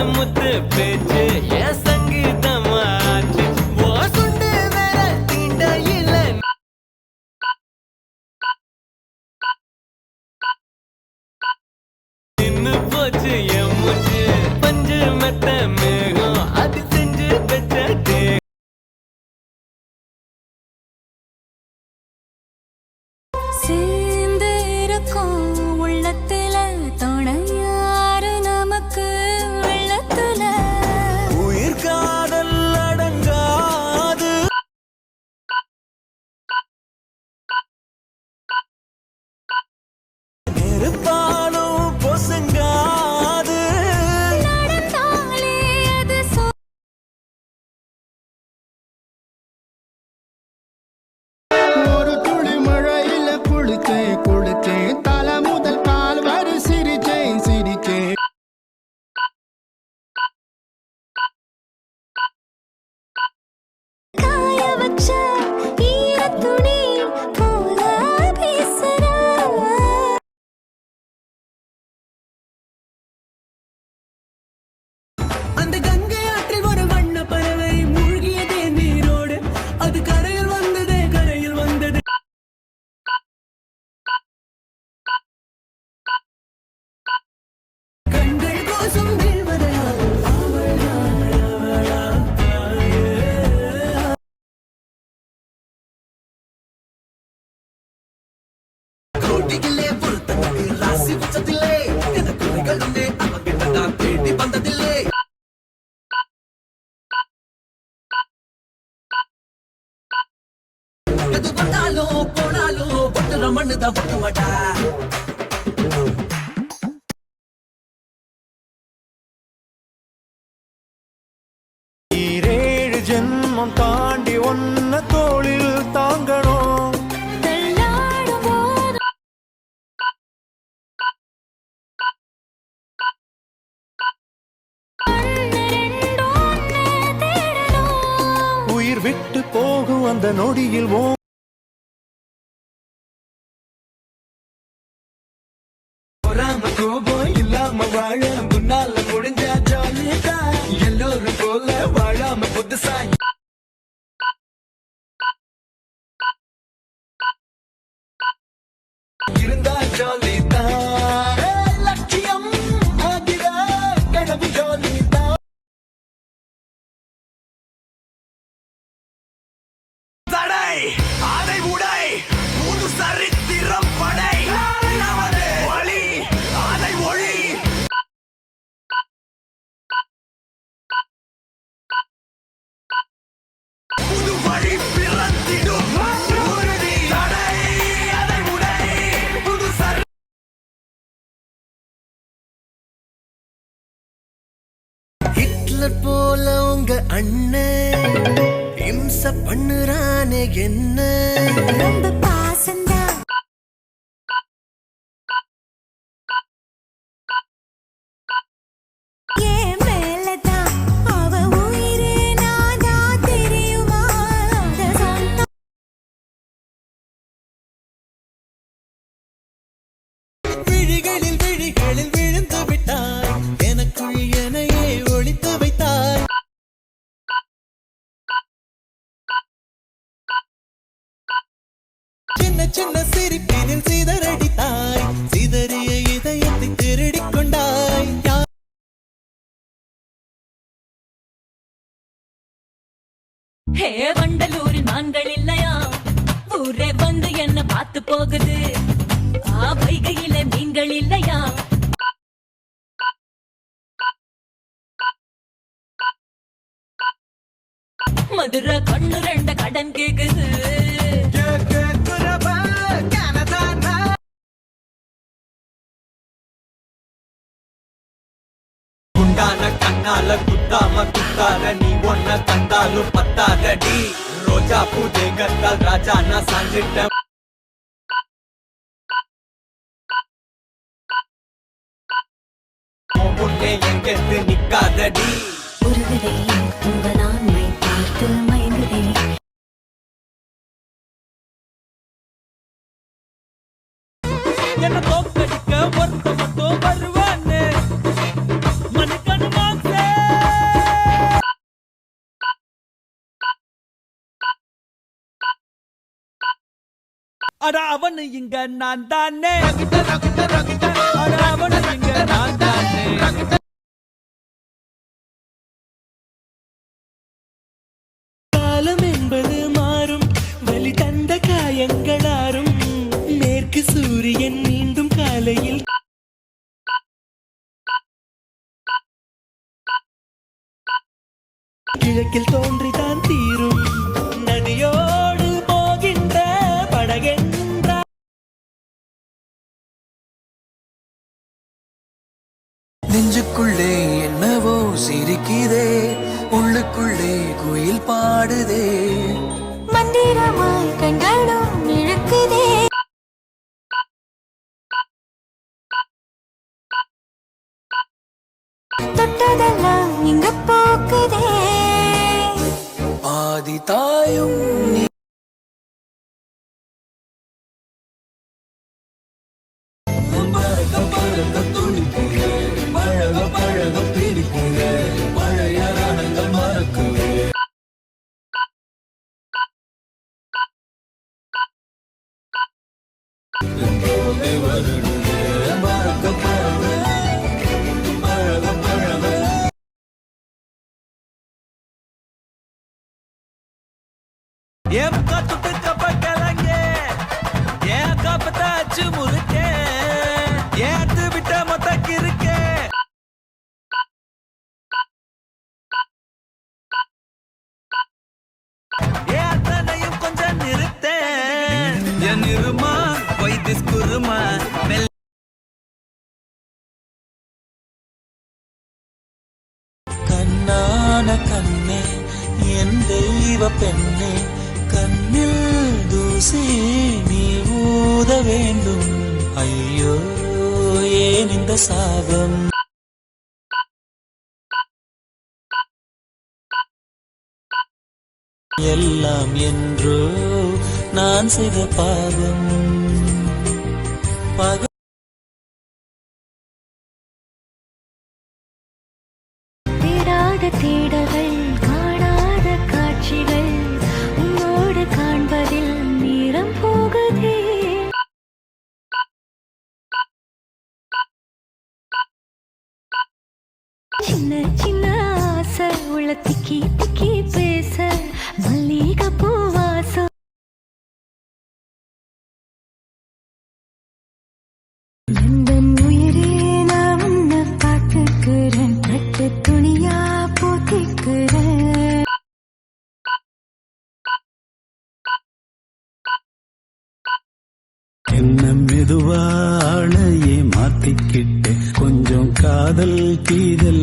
முத்து பேச்சு என் சங்கீதமாச்சு ஓ சுண்டு வேற தீண்ட இல்ல நின்னு போச்சு என் மூச்சு பஞ்சு மெத்த மேகம் அது செஞ்சு பெற்ற சேர்ந்து இருக்கும் உள்ளத்துல துணையாரு நமக்கு உள்ளத்துல உயிர் காதல் அடங்காது நெருப்பாலும் பொசுங்காது நடந்தாலே அது ஒரு துளி மழையில குளிச்சேன் குளிச்சேன் தலை முதல் கால் வரை சிரிச்சேன் சிரிச்சேன் காய வச்ச ஈரத்துணி போல பேசுற அந்த கங்கை ஆற்றில் ஒரு வண்ண பறவை மூழ்கியதே நீரோடு அது கரையில் வந்ததே கரையில் வந்தது கண்கள் கோசம் வீழ்வதையா கோட்டிகளே பொறுத்தனக்கு ராசி உச்சத்திலே எனக்கு குறைகளுமே அவங்கிட்ட நான் தேடி வந்ததில்லை எது வந்தாலும் போனாலும் ஒட்டுற மண்ணுதான் ஒட்டுமாட்டா ஈரேழு ஜென்மம் தாண்டி ஒன்ன தோளில் தாங்கணும் தள்ளாடும் போது கண்ணு ரெண்டும் ஒண்ணே தேடணும் உயிர் விட்டு போகும் அந்த நொடியில் ஓ பொறாம கோபம் இல்லாம வாழ முன்னால முடிஞ்ச ஜாலிதான் எல்லோரும் போல வாழாம புதுசா இருந்தா ஜாலிதான் லட்சியம் ஆகிற கனவு ஜாலிதான் தடை அதை உடை புது சரித்திரம் படை நமது வழி அதை ஒளி புது வழி பிறந்திடும் உறுதி தடை அதை உடை புது சரி ஹிட்லர் போல உங்க அண்ணன் இம்ச பண்ணுறானே என்ன ரொம்ப பாசந்தா ஏன் மேலதான் அவ உயிரே நாதா தெரியுமா அந்த சொந்தம் விழிகளில் விழுந்து விட்டாய் எனக்குள் எனையே ஒளித்து வைத்தாய் சின்ன சின்ன சிரிப்பினில் சிதறடித்தாய் சிதறிய இதயத்தை திருடிக் கொண்டாய் ஹே வண்டலூரில் மான்கள் இல்லையா ஊரே வந்து என்ன பார்த்து போகுது வைகையில மீன்கள் இல்லையா மதுரை கண்ணு ரெண்ட கடன் கேக்குது குண்டான கண்ணால குத்தாம குத்தாத நீ ஒன்ன தந்தாலும் பத்தாதடி ரோஜா பூ தேகத்தால் ராஜா நான் சாஞ்சிட்ட முன்னே எங்கெத்து நிக்காதடி உருகுதே உங்க நான்மை பார்த்து மயங்குதே என்ன தோக்கடிக்க ஒருத்த மட்டும் வருவான்னு மனுக்கனு மாசே அட அவனு இங்க நான் தானே அட அவனு இங்க நான் தானே காலம் என்பது மாறும் வலி தந்த காயங்களாரும் மேற்கு சூரியன் மீண்டும் காலையில் கிழக்கில் தோன்றிதான் தீரும் நதியோடு போகின்ற படகென்ற நெஞ்சுக்குள்ளே என்னவோ சிரிக்குதே உள்ளுக்குள்ளே குயில் பாடுதே மந்திரமாய் கண்களும் இழுக்குதே தொட்டதெல்லாம் இங்க போக்குதே பாதி தாயும் நீ ஏன் காத்துட்டு கப்பக்கலங்க ஏன் காப்பத்தாச்சு முறுக்க ஏத்து விட்ட மொத்தக்கு இருக்க ஏத்தனையும் கொஞ்சம் நிறுத்த என் இருமா வைத்திஸ் குருமா கண்ணான கண்ணே என் தெய்வ பெண்ணே கண்ணில் தூசி நீ ஊத வேண்டும் ஐயோ ஏன் இந்த சாபம் எல்லாம் என்றோ நான் செய்த பாவம் தேடாத தேடல்கள் காணாத காட்சிகள் உன்னோடு காண்பதில் நேரம் போகுதே சின்ன சின்ன ஆசை உள்ள திக்கி திக்கி பேச மல்லிகை பூவாசம் நண்பன் உயிரே நான் உன்னை பார்த்துக்கிறேன் பட்டு துணியா போத்திக்கிறேன் என்ன மெதுவாளையே மாத்திக்கிட்டு கொஞ்சம் காதல் கீதல்